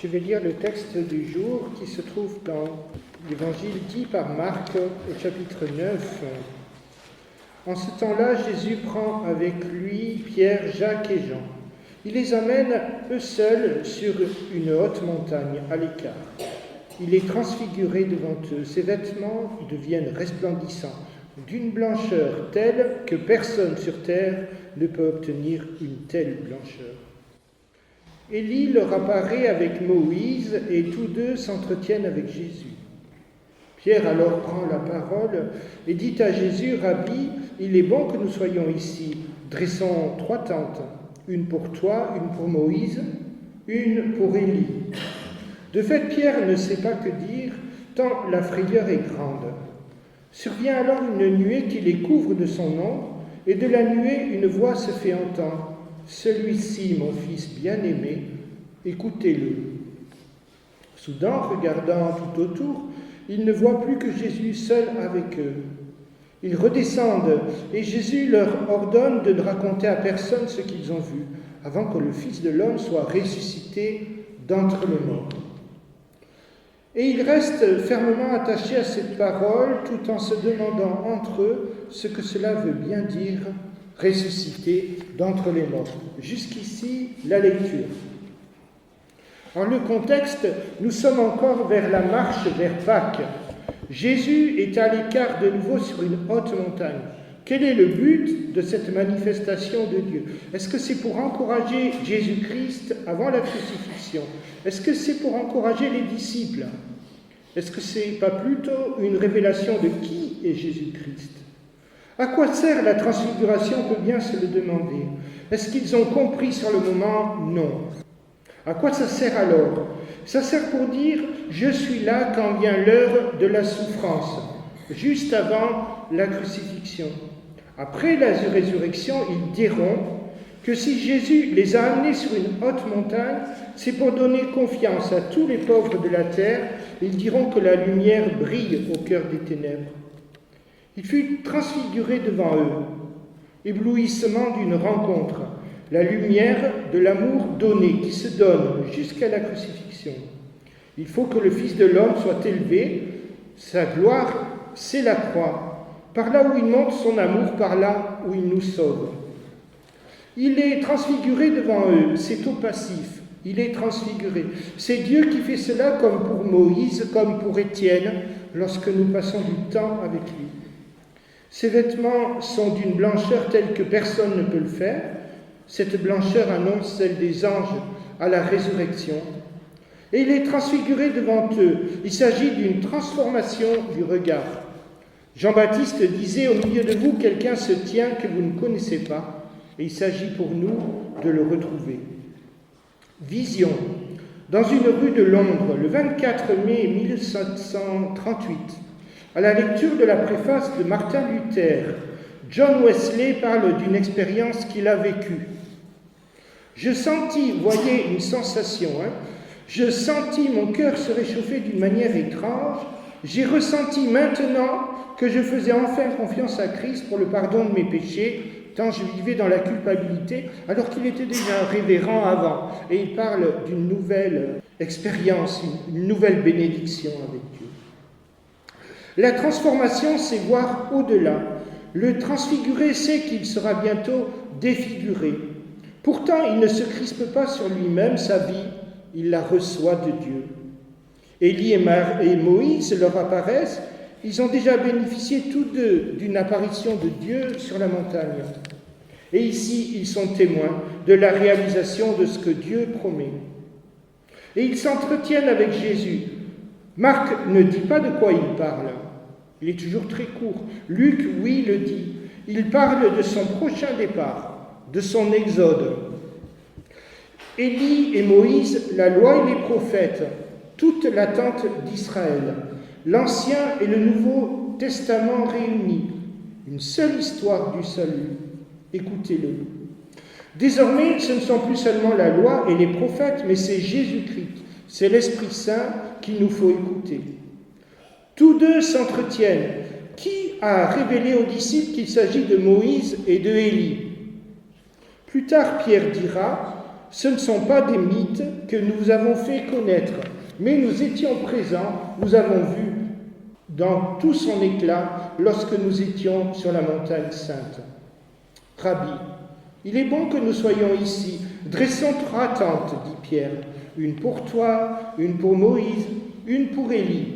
Je vais lire le texte du jour qui se trouve dans l'évangile dit par Marc au chapitre 9. En ce temps-là, Jésus prend avec lui Pierre, Jacques et Jean. Il les amène eux seuls sur une haute montagne à l'écart. Il est transfiguré devant eux. Ses vêtements deviennent resplendissants, d'une blancheur telle que personne sur terre ne peut obtenir une telle blancheur. Élie leur apparaît avec Moïse et tous deux s'entretiennent avec Jésus. Pierre alors prend la parole et dit à Jésus, « Rabbi, il est bon que nous soyons ici. Dressons 3 tentes, une pour toi, une pour Moïse, une pour Élie. » De fait, Pierre ne sait pas que dire, tant la frayeur est grande. Survient alors une nuée qui les couvre de son ombre, et de la nuée une voix se fait entendre. « Celui-ci, mon fils bien-aimé, écoutez-le. » Soudain, regardant tout autour, ils ne voient plus que Jésus seul avec eux. Ils redescendent, et Jésus leur ordonne de ne raconter à personne ce qu'ils ont vu, avant que le Fils de l'homme soit ressuscité d'entre les morts. Et ils restent fermement attachés à cette parole, tout en se demandant entre eux ce que cela veut bien dire, ressuscité d'entre les morts. Jusqu'ici, la lecture. En le contexte, nous sommes encore vers la marche vers Pâques. Jésus est à l'écart de nouveau sur une haute montagne. Quel est le but de cette manifestation de Dieu? Est-ce que c'est pour encourager Jésus-Christ avant la crucifixion? Est-ce que c'est pour encourager les disciples? Est-ce que c'est pas plutôt une révélation de qui est Jésus-Christ? À quoi sert la transfiguration? On peut bien se le demander. Est-ce qu'ils ont compris sur le moment? Non. À quoi ça sert alors? Ça sert pour dire « Je suis là quand vient l'heure de la souffrance », juste avant la crucifixion. Après la résurrection, ils diront que si Jésus les a amenés sur une haute montagne, c'est pour donner confiance à tous les pauvres de la terre. Ils diront que la lumière brille au cœur des ténèbres. Il fut transfiguré devant eux, éblouissement d'une rencontre, la lumière de l'amour donné qui se donne jusqu'à la crucifixion. Il faut que le Fils de l'homme soit élevé, sa gloire, c'est la croix, par là où il montre son amour, par là où il nous sauve. Il est transfiguré devant eux, c'est au passif, il est transfiguré. C'est Dieu qui fait cela comme pour Moïse, comme pour Étienne, lorsque nous passons du temps avec lui. Ses vêtements sont d'une blancheur telle que personne ne peut le faire. Cette blancheur annonce celle des anges à la résurrection. Et il est transfiguré devant eux. Il s'agit d'une transformation du regard. Jean-Baptiste disait, « Au milieu de vous, quelqu'un se tient que vous ne connaissez pas. » Et il s'agit pour nous de le retrouver. Vision. Dans une rue de Londres, le 24 mai 1738, à la lecture de la préface de Martin Luther, John Wesley parle d'une expérience qu'il a vécue. Je sentis, voyez une sensation, je sentis mon cœur se réchauffer d'une manière étrange. J'ai ressenti maintenant que je faisais enfin confiance à Christ pour le pardon de mes péchés, tant je vivais dans la culpabilité, alors qu'il était déjà révérend avant. Et il parle d'une nouvelle expérience, une nouvelle bénédiction avec Dieu. La transformation, c'est voir au-delà. Le transfiguré sait qu'il sera bientôt défiguré. Pourtant, il ne se crispe pas sur lui-même, sa vie, il la reçoit de Dieu. Élie et Moïse leur apparaissent, ils ont déjà bénéficié tous deux d'une apparition de Dieu sur la montagne. Et ici, ils sont témoins de la réalisation de ce que Dieu promet. Et ils s'entretiennent avec Jésus. Marc ne dit pas de quoi il parle. Il est toujours très court. Luc, oui, le dit. Il parle de son prochain départ, de son exode. Élie et Moïse, la loi et les prophètes, toute l'attente d'Israël, l'Ancien et le Nouveau Testament réunis, une seule histoire du salut. Écoutez-le. Désormais, ce ne sont plus seulement la loi et les prophètes, mais c'est Jésus-Christ, c'est l'Esprit Saint qu'il nous faut écouter. Tous deux s'entretiennent. Qui a révélé aux disciples qu'il s'agit de Moïse et de Élie? Plus tard, Pierre dira « ce ne sont pas des mythes que nous avons fait connaître, mais nous étions présents, nous avons vu dans tout son éclat lorsque nous étions sur la montagne sainte. Rabbi, il est bon que nous soyons ici. Dressons 3 tentes, dit Pierre. Une pour toi, une pour Moïse, une pour Élie.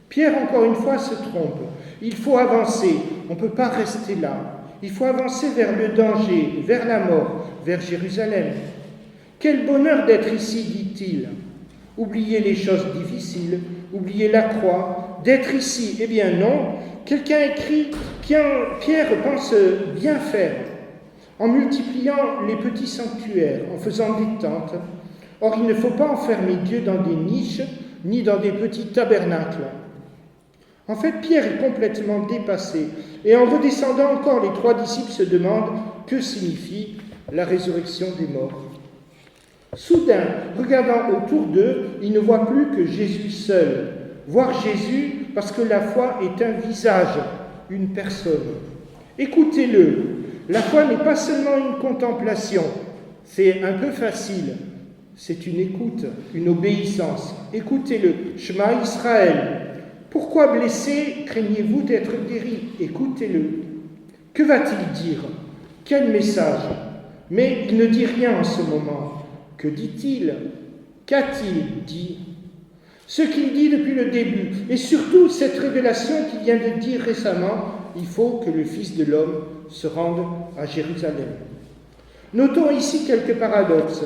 Pierre, encore une fois, se trompe. Il faut avancer, on ne peut pas rester là. Il faut avancer vers le danger, vers la mort, vers Jérusalem. Quel bonheur d'être ici, dit-il. Oubliez les choses difficiles, oubliez la croix, d'être ici. Eh bien non, quelqu'un écrit, Pierre pense bien faire, en multipliant les petits sanctuaires, en faisant des tentes. Or, il ne faut pas enfermer Dieu dans des niches, ni dans des petits tabernacles. En fait, Pierre est complètement dépassé. Et en redescendant encore, les 3 disciples se demandent que signifie la résurrection des morts. Soudain, regardant autour d'eux, ils ne voient plus que Jésus seul. Voir Jésus parce que la foi est un visage, une personne. Écoutez-le. La foi n'est pas seulement une contemplation. C'est un peu facile. C'est une écoute, une obéissance. Écoutez-le. Shema Israël. Pourquoi blessé craignez-vous d'être guéri? Écoutez-le. Que va-t-il dire? Quel message? Mais il ne dit rien en ce moment. Que dit-il? Qu'a-t-il dit? Ce qu'il dit depuis le début, et surtout cette révélation qu'il vient de dire récemment, il faut que le Fils de l'homme se rende à Jérusalem. Notons ici quelques paradoxes.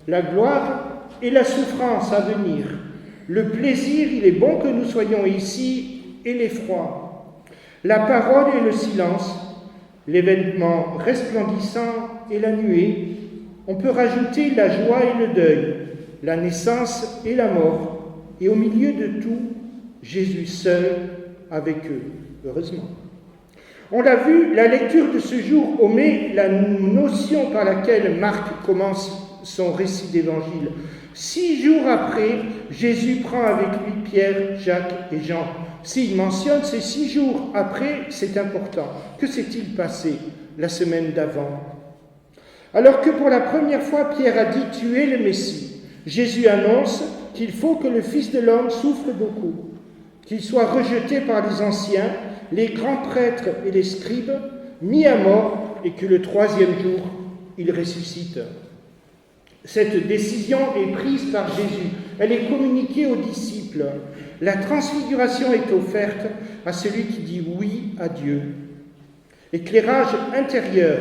La gloire et la souffrance à venir. Le plaisir, il est bon que nous soyons ici, et l'effroi. La parole et le silence, l'événement resplendissant et la nuée. On peut rajouter la joie et le deuil, la naissance et la mort, et au milieu de tout, Jésus seul avec eux, heureusement. On l'a vu, la lecture de ce jour omet la notion par laquelle Marc commence son récit d'évangile. 6 jours après, Jésus prend avec lui Pierre, Jacques et Jean. S'il mentionne ces 6 jours après, c'est important. Que s'est-il passé la semaine d'avant? Alors que pour la première fois, Pierre a dit « Tu es le Messie », Jésus annonce qu'il faut que le Fils de l'homme souffre beaucoup, qu'il soit rejeté par les anciens, les grands prêtres et les scribes, mis à mort, et que le 3e jour, il ressuscite. Cette décision est prise par Jésus. Elle est communiquée aux disciples. La transfiguration est offerte à celui qui dit oui à Dieu. Éclairage intérieur.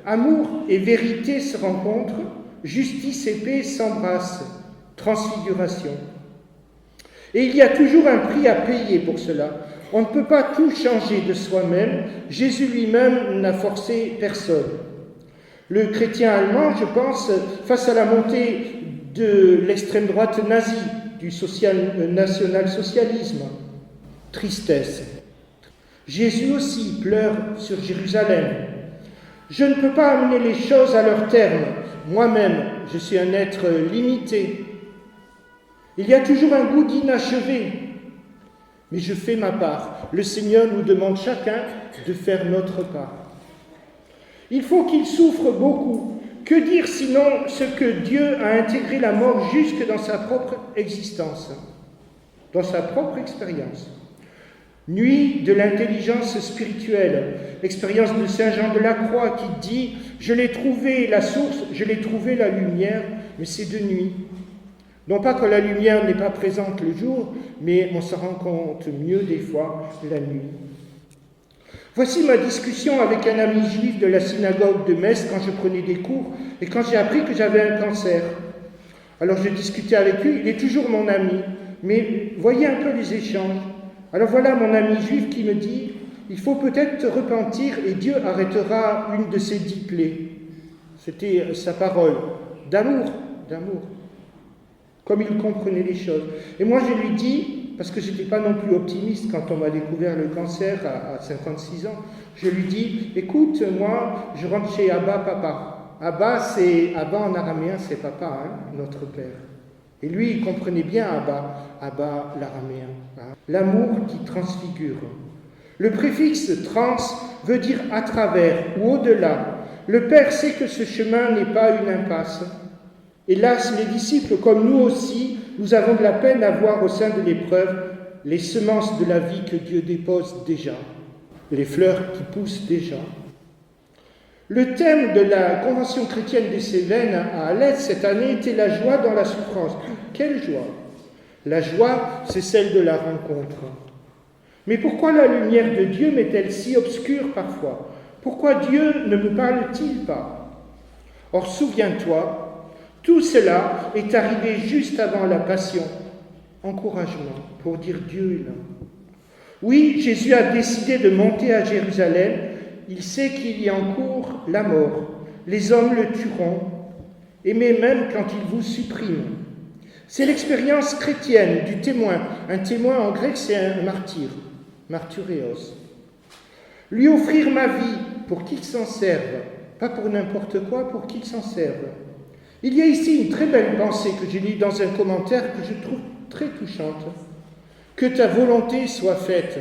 Amour et vérité se rencontrent, justice et paix s'embrassent, transfiguration. Et il y a toujours un prix à payer pour cela. On ne peut pas tout changer de soi-même. Jésus lui-même n'a forcé personne. Le chrétien allemand, je pense, face à la montée de l'extrême droite nazie, du national-socialisme, tristesse. Jésus aussi pleure sur Jérusalem. Je ne peux pas amener les choses à leur terme. Moi-même, je suis un être limité. Il y a toujours un goût d'inachevé. Mais je fais ma part. Le Seigneur nous demande chacun de faire notre part. Il faut qu'il souffre beaucoup. Que dire sinon ce que Dieu a intégré la mort jusque dans sa propre existence, dans sa propre expérience. Nuit de l'intelligence spirituelle, expérience de Saint Jean de la Croix qui dit « Je l'ai trouvé la source, je l'ai trouvé la lumière, mais c'est de nuit ». Non pas que la lumière n'est pas présente le jour, mais on se rend compte mieux des fois la nuit. Voici ma discussion avec un ami juif de la synagogue de Metz quand je prenais des cours et quand j'ai appris que j'avais un cancer. Alors je discutais avec lui, il est toujours mon ami, mais voyez un peu les échanges. Alors voilà mon ami juif qui me dit « Il faut peut-être te repentir et Dieu arrêtera une de ces 10 plaies. » C'était sa parole d'amour, comme il comprenait les choses. Et moi je lui dis, parce que je n'étais pas non plus optimiste quand on m'a découvert le cancer à 56 ans, je lui dis « Écoute, moi je rentre chez Abba, papa. » Abba en araméen c'est papa, hein, notre père. Et lui, il comprenait bien Abba l'araméen. Hein. L'amour qui transfigure. Le préfixe « trans » veut dire « à travers » ou « au-delà ». Le Père sait que ce chemin n'est pas une impasse. Hélas, les disciples, comme nous aussi, nous avons de la peine à voir au sein de l'épreuve les semences de la vie que Dieu dépose déjà, les fleurs qui poussent déjà. Le thème de la Convention chrétienne des Cévennes à Alès cette année était la joie dans la souffrance. Quelle joie! La joie, c'est celle de la rencontre. Mais pourquoi la lumière de Dieu m'est-elle si obscure parfois? Pourquoi Dieu ne me parle-t-il pas? Or, souviens-toi, tout cela est arrivé juste avant la passion. Encouragement pour dire Dieu est là. Oui, Jésus a décidé de monter à Jérusalem. Il sait qu'il y a en cours la mort. Les hommes le tueront, et même quand ils vous suppriment. C'est l'expérience chrétienne du témoin. Un témoin en grec, c'est un martyr, martyréos. Lui offrir ma vie pour qu'il s'en serve, pas pour n'importe quoi, pour qu'il s'en serve. Il y a ici une très belle pensée que j'ai lue dans un commentaire que je trouve très touchante. Que ta volonté soit faite.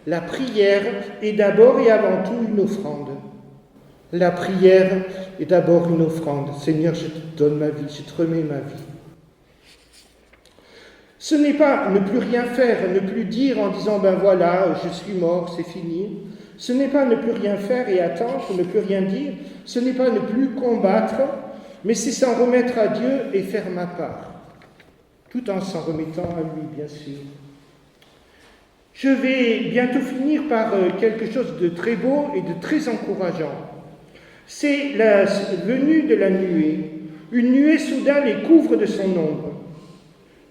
La prière est d'abord et avant tout une offrande. La prière est d'abord une offrande. Seigneur, je te donne ma vie, je te remets ma vie. Ce n'est pas ne plus rien faire, ne plus dire en disant « ben voilà, je suis mort, c'est fini ». Ce n'est pas ne plus rien faire et attendre, ne plus rien dire. Ce n'est pas ne plus combattre, mais c'est s'en remettre à Dieu et faire ma part. Tout en s'en remettant à lui, bien sûr. Je vais bientôt finir par quelque chose de très beau et de très encourageant. C'est la venue de la nuée. Une nuée soudain les couvre de son ombre.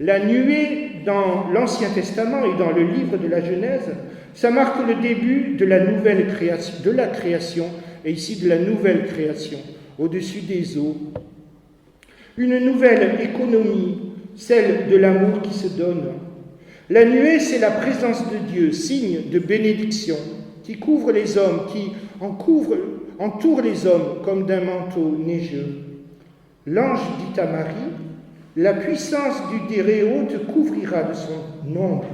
La nuée, dans l'Ancien Testament et dans le livre de la Genèse, ça marque le début de la nouvelle création, de la création, et ici de la nouvelle création, au-dessus des eaux. Une nouvelle économie, celle de l'amour qui se donne. La nuée, c'est la présence de Dieu, signe de bénédiction, qui couvre les hommes, qui entoure les hommes comme d'un manteau neigeux. L'ange dit à Marie, « La puissance du Très-Haut te couvrira de son ombre. »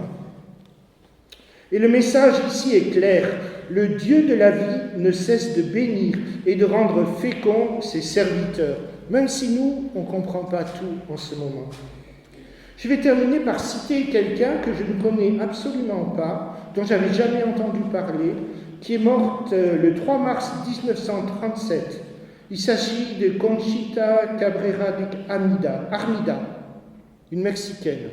Et le message ici est clair, le Dieu de la vie ne cesse de bénir et de rendre féconds ses serviteurs, même si nous, on ne comprend pas tout en ce moment. Je vais terminer par citer quelqu'un que je ne connais absolument pas, dont j'avais jamais entendu parler, qui est morte le 3 mars 1937. Il s'agit de Conchita Cabrera de Armida, une Mexicaine.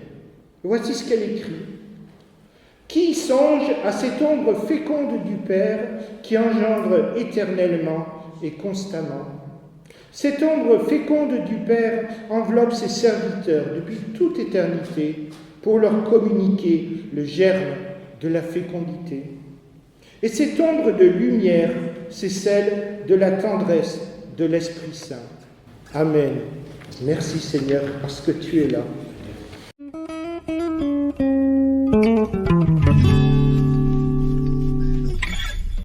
Voici ce qu'elle écrit. « Qui songe à cette ombre féconde du Père qui engendre éternellement et constamment. Cette ombre féconde du Père enveloppe ses serviteurs depuis toute éternité pour leur communiquer le germe de la fécondité. Et cette ombre de lumière, c'est celle de la tendresse de l'Esprit Saint. Amen. Merci Seigneur parce que tu es là.